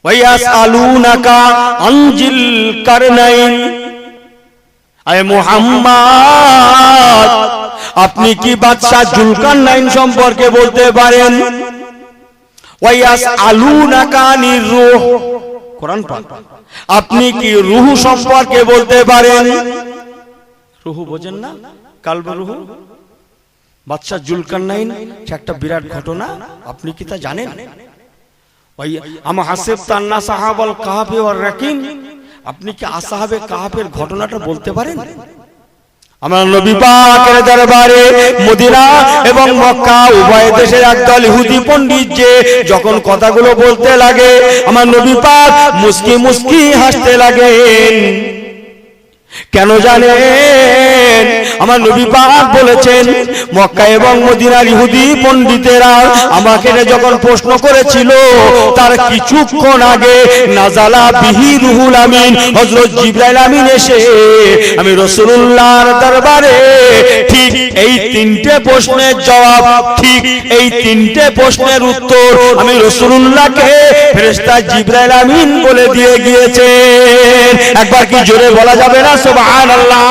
ওয়ায়াসআলুনাকা আনজিল কারনাইন, আয় মুহাম্মদ আপনি কি বাদশা জুলকারনাইন সম্পর্কে বলতে পারেন? ওয়ায়াসআলুনাকা আনির রূহ, কোরআন পাক, আপনি কি রূহ সম্পর্কে বলতে পারেন? রূহ বোঝেন না? কালব রূহ, বাদশা জুলকারনাইন একটা বিরাট ঘটনা, আপনি কি তা জানেন? আম হাসিবতা আন্না সাহাবাল কাহফি ওয়ার রাকিম, আপনি কি আসহাবে কাহফের ঘটনাটা বলতে পারেন? আমার নবী পাকের দরবারে মদিনা এবং মক্কা উভয় দেশের একদল ইহুদি পণ্ডিত যে যখন কথাগুলো বলতে লাগে, আমার নবী পাক মুস্কি মুস্কি হাসতে লাগেন। কেন জানেন? আমার নবী পাক বলেছেন, মক্কা এবং মদিনার ইহুদি পণ্ডিতেরা আমাকে যখন প্রশ্ন করেছিল, তার কিছুক্ষণ আগে নাজালা বিহি রুহুল আমিন, হযরত জিবরাইল আমিন এসে আমি রাসূলুল্লাহর দরবারে ঠিক এই তিনটে প্রশ্নের জবাব, ঠিক এই তিনটে প্রশ্নের উত্তর আমি রাসূলুল্লাহকে ফেরেশতা জিবরাইল আমিন বলে দিয়ে গিয়েছেন। একবার কি জোরে বলা যাবে না সুবহানাল্লাহ?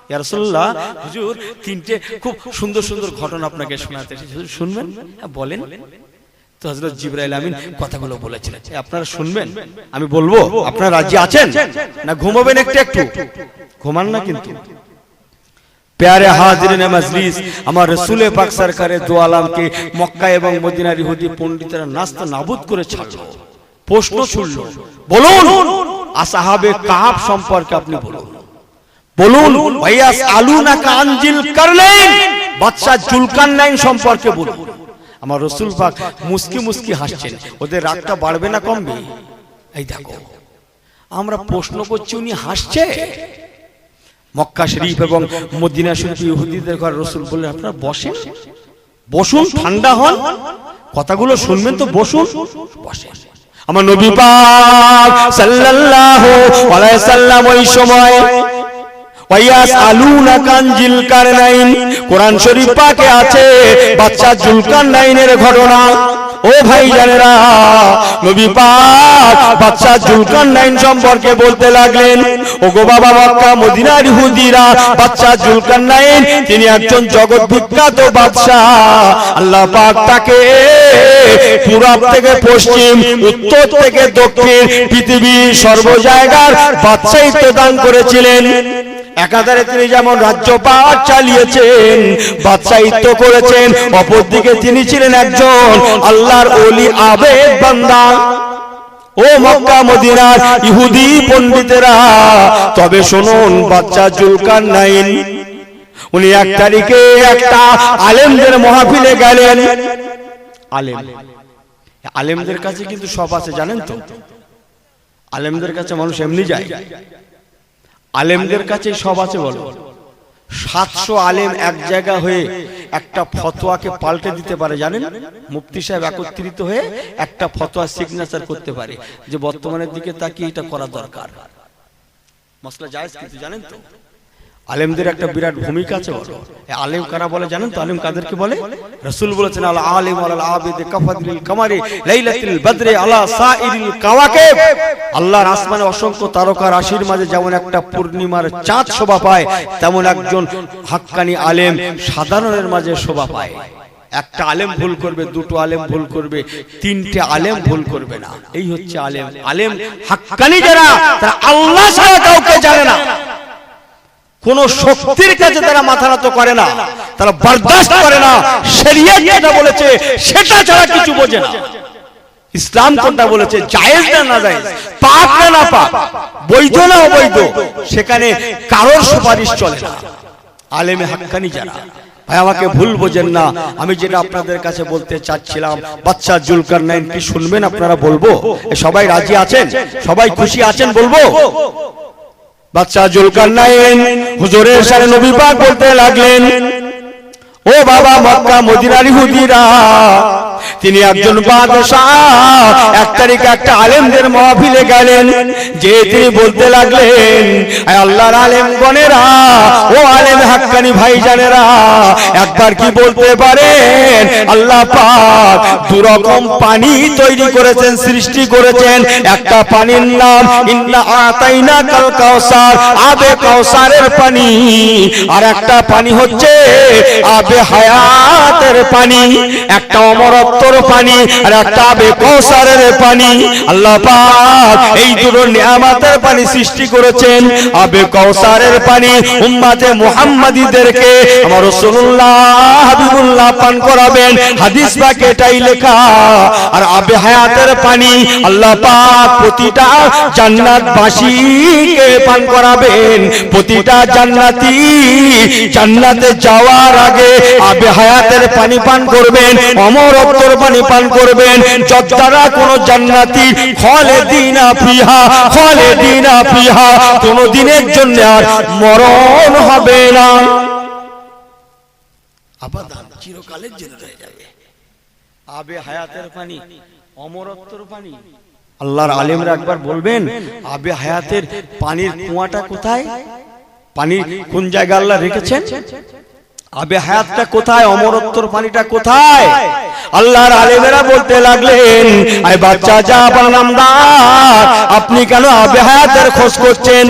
ইয়া রাসূলুল্লাহ, হুজুর তিনটে খুব সুন্দর সুন্দর ঘটনা আপনাকে শোনাতে এসেছি, হুজুর শুনবেন? বলেন। তো হযরত জিবরাইল আমিন কথাগুলো বলেছিলেন, আপনারা শুনবেন, আমি বলবো, আপনারা রাজি আছেন না? ঘুমাবেন একটু একটু? ঘুমান না কিন্তু। প্যারে হাজিরিনে মজলিস, আমার রাসূল পাক সরকারে দু আলমকে মক্কা এবং মদিনার ইহুদি পণ্ডিতরা নাস্তা নাবুদ করে ছাড়লো, প্রশ্ন ছুড়লো, বলুন আসহাবে কাহফ সম্পর্কে আপনি বলুন, বলুন ওয়ায়াসআলুনাকা আনজিল কারনাইন, বাদশা জুলকারনাইন সম্পর্কে বলুন। আমার রাসূল পাক মুস্কি মুস্কি হাসছেন, ওদের রাগটা বাড়বে না কমবে? এই দেখো, আমরা প্রশ্ন করছি, উনি হাসছে। মক্কা শরীফ এবং মদিনা শরীফ ইহুদিদের ঘর রাসূল বললেন, আপনারা বসেন, বসুন, ঠান্ডা হন, কথাগুলো শুনবেন তো, বসুন, বসেন। আমার নবী পাক সাল্লাল্লাহু আলাইহি সাল্লাম ওই সময় ওয়ায়াসআলুনাকা আনজিল কারনাইন, কোরআন শরীফ পাকে আছে বাদশা জুলকারনাইনের ঘটনা। ও ভাই জানেরা, নবী পাক বাদশা জুলকারনাইন সম্পর্কে বলতে লাগলেন, ওগো বাবা মক্কা মদিনার ইহুদিরা, বাদশা জুলকারনাইন তিনি একজন জগৎ বিখ্যাত বাদশা। আল্লাহ পাক তাকে পূরব থেকে পশ্চিম, উত্তর থেকে দক্ষিণ, পৃথিবীর সর্ব জায়গার বাদশাহিত্ব দান করেছিলেন। একাধারে তিনি যেমন রাজ্যপাট চালিয়েছেন, বাদশাহিত্ব করেছেন, অপরদিকে তিনি ছিলেন একজন আল্লাহর ওলি, আবেদ বান্দা। ও মক্কা মদিনার ইহুদি পণ্ডিতেরা, তবে শুনুন, বাদশা জুলকারনাইন উনি এক তারিখে একটা আলেমদের মাহফিলে গেলেন। আলেমদের কাছে কিন্তু সব আছে, জানেন তো? আলেমদের কাছে মানুষ এমনি যায়? আলেমদের কাছে সব আছে বলো? 700 আলেম এক জায়গা হয়ে একটা ফতোয়াকে পাল্টে দিতে পারে, জানেন? মুফতি সাহেব একত্রিত হয়ে একটা ফতোয়া সিগনেচার করতে পারে যে বর্তমানের দিকে তাকিয়ে এটা করা দরকার। মাসলা জায়েজ কিন্তু, জানেন তো? আলেমদের একটা বিরাট ভূমিকা আছে বলো। আলেম কারা বলে জানেন তো? আলেম কাদেরকে বলে? রাসূল বলেছেন, আল আলিম আল আবিদ কাফাদিল কামারি লাইলাতুল বদরে আলা সাইরিল কাওয়াকিব। আল্লাহর আসমানে অসংখ্য তারকা রাশির মাঝে যেমন একটা পূর্ণিমার চাঁদ শোভা পায়, তেমন একজন হাক্কানি আলেম সাধারণের মাঝে শোভা পায়। একটা আলেম ভুল করবে, দুটো আলেম ভুল করবে, তিনটে আলেম ভুল করবে না। এই হচ্ছে আলেম। আলেম হাক্কানি যারা, তারা আল্লাহ ছাড়া কাউকে জানে না, কোন শক্তির কাছে তারা মাথা নত করে না, তারা বরদাস্ত করে না। শরীয়ত যেটা বলেছে সেটা ছাড়া কিছু বোঝে না। ইসলাম কোনটা বলেছে, জায়েজ না নাজায়েজ, পাক না নাপাক, বৈধ না অবৈধ, সেখানে কারোর সুপারিশ চলে না। আলেমে হাক্কানি যারা, ভাই আমাকে ভুল বোঝেন না, আমি যেটা আপনাদের কাছে বলতে চাচ্ছিলাম, বাদশা জুলকারনাইন কি শুনবেন আপনারা? বলবো? সবাই রাজি আছেন? সবাই খুশি আছেন? বলবো? বাদশা জুলকারনাইন হুজুরের সামনে নবী পাক বলতে লাগলেন, ও বাবা মক্কা মদিনার ইহুদিরা, তিনি একজন বাদশাহ। এক তারিখে একটা আলেমদের মাহফিলে গেলেন, যে তিনি বলতে লাগলেন, আল্লাহর আলেমগণেরা, ও আলেম হাক্কানি ভাইজানেরা, একবার কি বলতে পারেন আল্লাহ পাক দু রকম পানি তৈরি করেছেন, সৃষ্টি করেছেন। একটা পানির নাম ইন্না আতাইনা কাল কাউসার, আবে কাউসারের পানি, আর একটা পানি হচ্ছে আবে হায়াতের পানি, একটা অমরত্বর পানি আর একটা আবে কাউসারের পানি। আল্লাহ পাক এই দুটো নিয়ামতের পানি সৃষ্টি করেছেন। আবে কাউসারের পানি উম্মতে মুহাম্মাদীদেরকে আমার রাসূলুল্লাহ হাবিবুল্লাহ পান করাবেন, হাদিস পাকে এটাই লেখা। আর আবে হায়াতের পানি আল্লাহ পাক প্রতিটা জান্নাতবাসীকে পান করাবেন। প্রতিটা জান্নাতি জান্নাতে যাওয়ার আগে আবে হায়াতের পানি পান করবেন, অমরত্বর পানি পান করবেন, যদ্বারা কোন জান্নাতি খালিদিনা ফিহা কোন দিনের জন্য আর মরণ হবে না, আবাদান চিরকালের জন্য হয়ে যাবে। আবে হায়াতের পানি, অমরত্বর পানি। আল্লাহর আলেমরা একবার বলবেন, আবে হায়াতের পানির কুয়াটা কোথায়, পানি কোন জায়গায় আল্লাহ রেখেছেন, আবে হায়াতটা কোথায়, অমরত্বর পানিটা কোথায়? আল্লাহর আলেমেরা বলতে লাগলেন, আয় বাচ্চা যা নামদার, আপনি কেন আবে হায়াতের খোঁজ করছেন?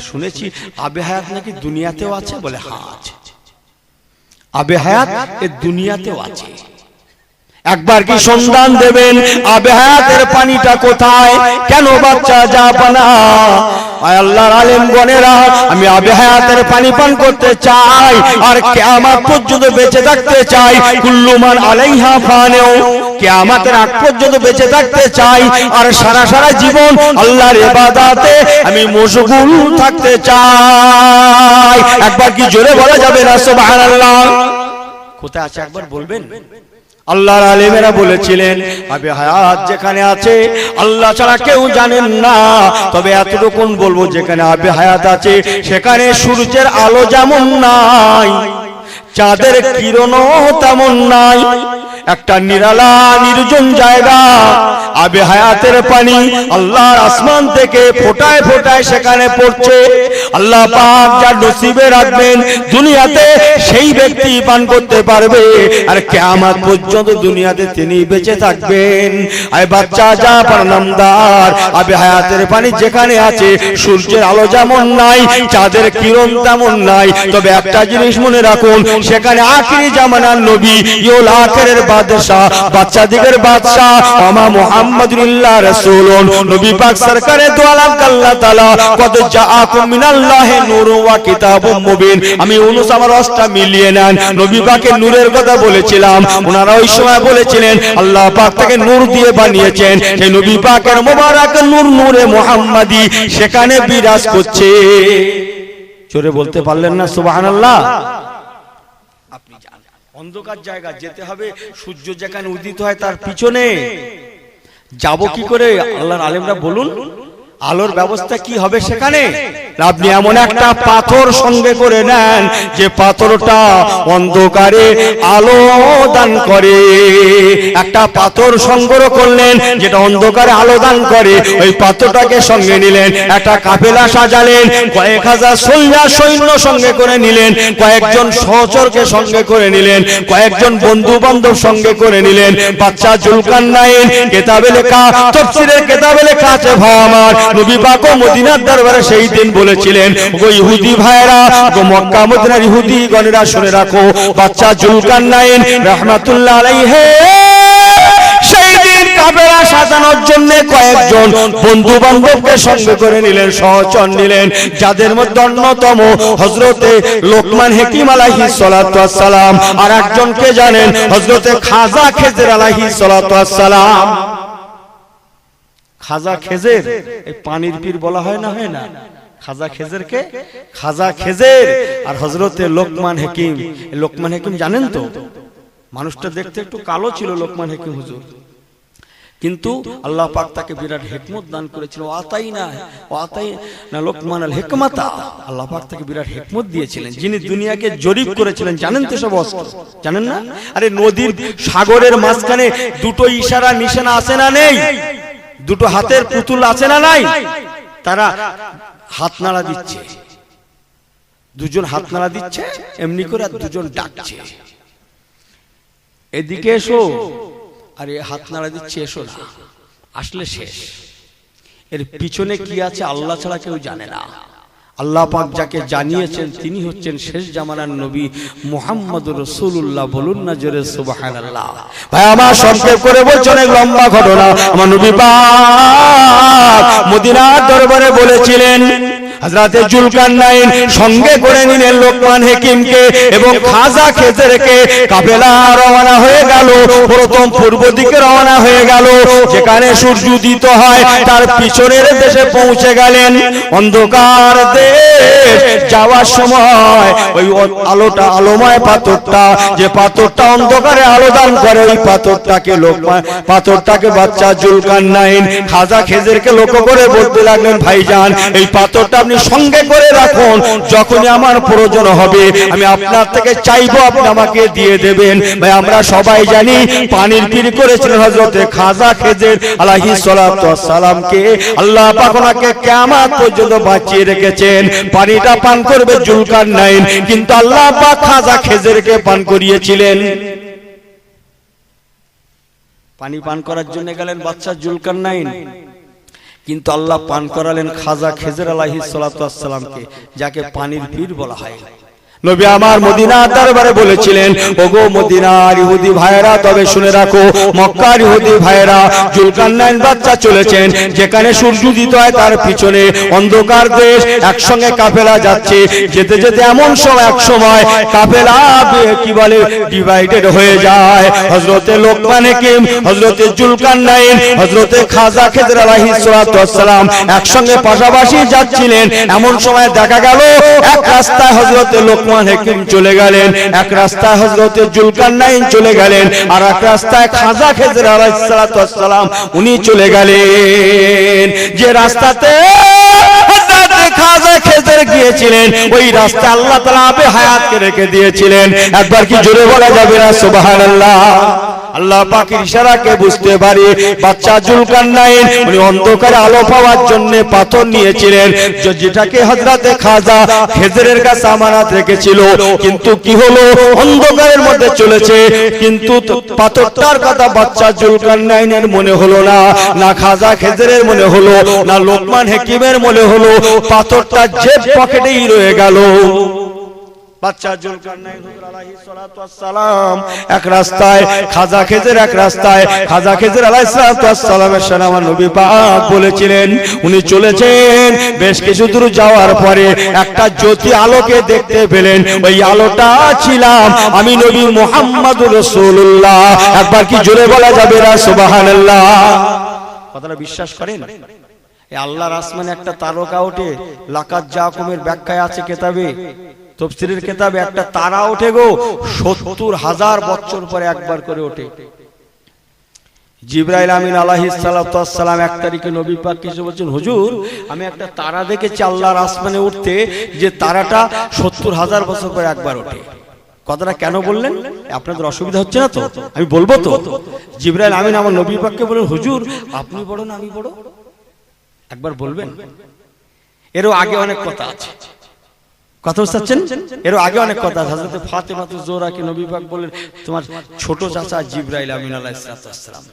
শুনেছি আবে হায়াত নাকি দুনিয়াতেও আছে। বলে হ্যাঁ আছে, আবে হায়াত এ দুনিয়াতেও আছে। একবার কি সন্ধান দেবেন আবে হায়াতের পানিটা কোথায়? কেন বাচ্চা জাপানা? আল্লাহর আলেমগণেরা, আমি আবে হায়াতের পানি পান করতে চাই আর কিয়ামত পর্যন্ত বেঁচে থাকতে চাই। কুল্লু মান আলাইহা ফানিউ, কিয়ামতের আগ পর্যন্ত বেঁচে থাকতে চাই আর সারা জীবন আল্লাহর ইবাদতে আমি মশগুল থাকতে চাই। একবার কি জোরে বলা যাবে না সুবহানাল্লাহ? কোথায় আছে একবার বলবেন? আল্লাহর আলেমেরা বলেছিলেন, আবে হায়াত যেখানে আছে আল্লাহ ছাড়া কেউ জানেন না। তবে এতটুকু বলবো, যেখানে আবে হায়াত আছে সেখানে সূর্যের আলো যেমন নাই, চাঁদের কিরণও তেমন নাই। একটা নিরালা নির্জন জায়গা, আবে হায়াতের পানি আল্লাহর আসমান থেকে ফোঁটায় ফোঁটায় সেখানে পড়ছে। আল্লাহ পাক যার নসিবে রাখবেন দুনিয়াতে সেই ব্যক্তি পান করতে পারবে, আর কিয়ামত পর্যন্ত দুনিয়াতে তিনি বেঁচে থাকবেন। আয় বাচ্চা যা নামদার, আবে হায়াতের পানি যেখানে আছে সূর্যের আলো যেমন নাই, চাঁদের কিরণ তেমন নাই। তবে একটা জিনিস মনে রাখুন, সেখানে আখিরি জামানার নবী, ইউল আখিরের বাদশা, বাচ্চাদিগের বাদশা, আমা মুহাম্মাদুল্লাহ রাসূলুন, নবী পাক সরকারে দু আলম আল্লাহ তাআলা কদ জাআকুম মিনাল্লাহি নূরুন ওয়া কিতাবুম মুবিন। আমি 49টা মিলিয়ে নেন, নবী পাকের নূরের কথা বলেছিলাম। ওনারা ওই সময় বলেছিলেন আল্লাহ পাক তাকে নূর দিয়ে বানিয়েছেন। সেই নবী পাকের মোবারক নূর, নূরে মুহাম্মাদি সেখানে বিরাজ করছে। জোরে বলতে পারলেন না সুবহানাল্লাহ? আপনি জানেন অন্ধকার জায়গা যেতে হবে, সূর্য যেখানে উদিত হয় তার পিছনে যাব কি করে? আল্লাহর আলেমরা বলুন, আলোর ব্যবস্থা কি হবে সেখানে? আপনি এমন একটা পাথর সঙ্গে করে নেন যে পাথরটা অন্ধকারে আলো দান করে। একটা পাথর সংগ্রহ করলেন যেটা অন্ধকারে আলো দান করে, ওই পাথরটাকে সঙ্গে নিলেন। একটা কাফেলা সাজালেন, কয়েক হাজার সৈন্য সঙ্গে করে নিলেন, কয়েকজন সহচরকে সঙ্গে করে নিলেন, কয়েকজন বন্ধু বান্ধব সঙ্গে করে নিলেন। বাচ্চা জুলকারনাইন কিতাবে লেখা, তাফসীরের কিতাবে লেখা আছে, ভাই আমার নবী পাক মদিনার দরবারে সেই দিন বলেছিলেন, গো ইহুদি ভাইরা, গো মক্কা মদিনার ইহুদি গণেরা, শুনে রাখো, বাচ্চা জুলকারনাইন রাহমাতুল্লাহ আলাইহি সেই দিন কাফেলা সাজানোর জন্য কয়েকজন বন্ধু বান্ধবকে সঙ্গে করে নিলেন, সহচর নিলেন, যাদের মধ্যে অন্যতম হযরতে লোকমান হাকিম আলাইহিস সালাতু ওয়াস সালাম, আর একজনকে জানেন হযরতে খাজা খেজর আলাইহিস সালাতু ওয়াস সালাম। খাজা খেজের এই পানির পীর বলা হয় না, হয় না? খাজা খেজেরকে খাজা খেজের আর হযরতে লোকমান হাকিম। লোকমান হাকিম জানেন তো, মানুষটা দেখতে একটু কালো ছিল লোকমান হাকিম হুজুর। কিন্তু আল্লাহ পাক তাকে বিরাট হিকমত দান করেছিল। আতাই না লোকমানাল হিকমাতা, আল্লাহ পাক তাকে বিরাট হিকমত দিয়েছিলেন, যিনি দুনিয়াকে জরিপ করেছিলেন। জানেন তো সব অস্ত্র, জানেন না? আরে নদীর সাগরের মাঝখানে দুটো ইশারা নিশানা আছে না নেই? দুটো হাতের পুতুল আছে না নাই? তারা হাত নাড়া দিচ্ছে, দুজন হাত নাড়া দিচ্ছে এমনি করে, আর দুজন ডাকছে এদিকে এসো, আর এ হাত নাড়া দিচ্ছে এসো না, আসলে শেষ। এর পিছনে কি আছে আল্লাহ ছাড়া কেউ জানে না। আল্লাহ পাক যাকে জানিয়েছেন তিনি হচ্ছেন শেষ জামানার নবী মুহাম্মদুর রাসূলুল্লাহ। বলুন না জোরে সুবহানাল্লাহ। ভাই আমার সংক্ষেপ করে বলছি, অনেক লম্বা ঘটনা। আমার নবী পাক মদিনার দরবারে বলেছিলেন, হযরতে জুলকারনাইন সঙ্গে করে নিলেন লোকমান হাকিমকে এবং খাজা খেজরকে। কাফেলা রওনা হয়ে গেল, প্রথম পূর্ব দিকে রওনা হয়ে গেল, যেখানে সূর্য উদিত হয় তার পিছনের দেশে পৌঁছে গেলেন। অন্ধকার দেশ যাওয়ার সময় ওই আলোটা, আলোময় পাথরটা, যে পাথরটা অন্ধকারে আলো দান করে, ওই পাথরটাকে বাচ্চা জুলকারনাইন খাজা খেজরকে লক্ষ্য করে বলতে লাগলেন, ভাইজান এই পাথরটা আপনি সঙ্গে করে রাখুন, যখনই আমার প্রয়োজন হবে আমি আপনার থেকে চাইবো, আপনি আমাকে দিয়ে দেবেন। ভাই আমরা সবাই জানি পানির পীর করেছিলেন হযরতে খাজা খেজর আলাইহিস সালাতু ওয়াস সালামকে। আল্লাহ পাক ওনাকে কিয়ামত পর্যন্ত বাঁচিয়ে রেখেছেন। পানিটা পান করবে জুলকারনাইন, কিন্তু আল্লাহ পাক খাজা খেজরকে পান করিয়েছিলেন। পানি পান করার জন্য গেলেন বাচ্চা জুলকারনাইন, কিন্তু আল্লাহ পান করালেন খাজা খেজর আলাইহিস সালাতু ওয়াস সালামকে, যাকে পানির পীর বলা হয়। নবী আমার মদিনার দরবারে বলেছিলেন, ওগো মদিনার ইহুদি ভাইরা তবে শুনে রাখো, মক্কার ইহুদি ভাইরা, জুলকারনাইন বাচ্চা চলেছেন, যেখানে সূর্য উদিত হয় তার পিছনে অন্ধকার দেশ, একসঙ্গে কাফেলা যাচ্ছে। যেতে যেতে এমন সময় এক সময় কাফেলা কি বলে ডিভাইডেড হয়ে যায়। হযরতে লোকমান হাকিম, হযরতে জুলকারনাইন, হযরতে খাজা খেজর আলাইহিস সালাতু ওয়াস সালাম একসঙ্গে পাশাপাশি যাচ্ছিলেন। এমন সময় দেখা গেল এক রাস্তায় হযরতে লোকমান হাকিম চলে গেলেন, এক রাস্তায় হযরতে জুলকারনাইন চলে গেলেন, আর এক রাস্তায় খাজা খেজর আলাইহিস সালাতু ওয়াস সালাম উনি চলে গেলেন। যে রাস্তাতে হযরতে খাজা খেজর গিয়েছিলেন ওই রাস্তা আল্লাহ তাআলা আবে হায়াতকে রেখে দিয়েছিলেন। একবার কি জোরে বলা যাবে না সুবহানাল্লাহ? আল্লাহ পাকের ইশারাকে বুঝতে পারি বাচ্চা জুলকারনাইন উনি অন্ধকারে আলো পাওয়ার জন্য পাথর নিয়েছিলেন, যেটাকে হযরতে খাজা খেজরের কাছে আমানত রেখেছিল। কিন্তু কি হলো, অন্ধকারের মধ্যে চলেছে, কিন্তু পাথরটার কথা বাচ্চা জুলকারনাইনের মনে হলো না, না খাজা খেজরের মনে হলো, না লোকমান হাকিমের মনে হলো। পাথরটা জেব পকেটেই রয়ে গেল। বাচ্চা জুলকারনাইন হুজুর আলাইহিস সালাতু ওয়াস সালাম এক রাস্তায়, খাজা খেজর এক রাস্তায়। খাজা খেজর আলাইহিস সালাতু ওয়াস সালামের সাথে আমার নবী পাক বলেছিলেন, উনি চলেছেন, বেশ কিছু দূর যাওয়ার পরে একটা জ্যোতি আলোকে দেখতে পেলেন। ওই আলোটা ছিলাম আমি নবী মুহাম্মদুর রাসূলুল্লাহ। একবার কি জোরে বলা যাবে না সুবহানাল্লাহ? কথাটা বিশ্বাস করেন? এই আল্লাহর আসমানে একটা তারকা ওঠে, লাকাত জাকুমের ব্যাখ্যায় আছে কিতাবে, তাফসীরের কিতাবে একটা তারা ওঠে গো, ৭০,০০০ বছর পরে একবার করে ওঠে। জিবরাইল আমিন আলাইহিস সালাতু ওয়াস সালাম এক তারিখে নবী পাক কিছু বলছেন, হুজুর আমি একটা তারা দেখেছি আল্লাহর আসমানে উঠতে, যে তারাটা ৭০,০০০ বছর পরে একবার ওঠে। কথাটা কেন বললেন? আপনাদের অসুবিধা হচ্ছে না তো? আমি বলবো তো। জিবরাইল আমিন আমার নবী পাককে বলেন, হুজুর আপনি বড় না আমি বড়, একবার বলবেন? এরও আগে অনেক কথা আছে, কথা বুঝছেন? এরও আগে অনেক কথা আছে। হযরত ফাতেমা জোহরাকে নবী পাক বলেন, তোমার ছোট চাচা জিবরাইল আমিন আলাইহিস সালাম,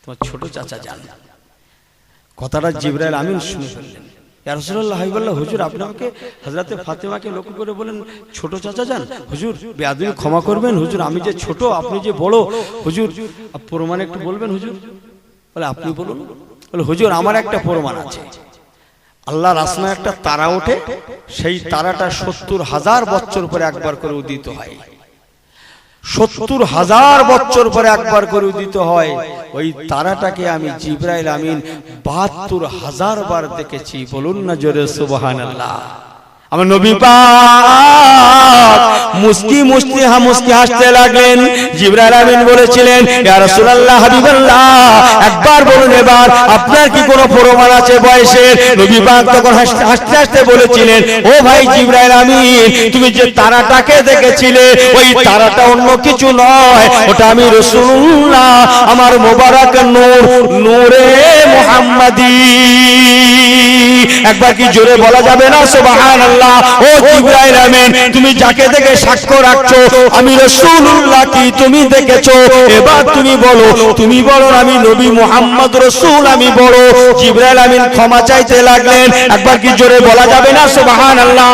তোমার ছোট চাচা যান। কথাটা জিবরাইল আমিন শুনে ফেললেন। ইয়া রাসূলুল্লাহ, হাবিবাল্লাহ, হুজুর আপনি আমাকে হযরত ফাতেমাকে লক্ষ্য করে বলেন ছোট চাচা যান। হুজুর বেয়াদবি ক্ষমা করবেন, হুজুর আমি যে ছোট আপনি যে বড়, হুজুর প্রমাণ একটু বলবেন হুজুর। বলে আপনি বলুন। বলে হুজুর আমার একটা প্রমাণ আছে, আল্লাহর আসমানে একটা তারা ওঠে, সেই তারাটা ৭০,০০০ বছর পরে একবার করে উদিত হয়। ৭০,০০০ বছর পরে একবার করে উদিত হয়। ওই তারাটাকে আমি জিবরাইল আমিন ৭২,০০০ বার দেখেছি। বলুন না জোরে সুবহানাল্লাহ। আমার নবী পাক মুস্কি হাসতে লাগলেন। জিবরাইল আমিন বলেছিলেন, ইয়া রাসূলুল্লাহ, হাবিবাল্লাহ, একবার বলুন এবার আপনার কি কোনো প্রমাণ আছে বয়সের? নবী পাক তখন হাসতে বলেছিলেন, ও ভাই জিবরাইল আমিন, তুমি যে তারাটাকে দেখেছিলে ওই তারাটা অন্য কিছু নয়, ওটা আমি রাসূলুল্লাহ, আমার মোবারক নূর, নূরে মুহাম্মাদি। একবার কি জোরে বলা যাবে না সুবহানাল্লাহ? ও জিবরাইল আমিন, তুমি যাকে দেখে সাক্ষ্য রাখছো আমি রাসূলুল্লাহ কি তুমি দেখেছো? এবার তুমি বলো আমি নবী মুহাম্মদ রাসূল আমি বড়। জিবরাইল আমিন ক্ষমা চাইতে লাগলেন। একবার কি জোরে বলা যাবে না সুবহানাল্লাহ?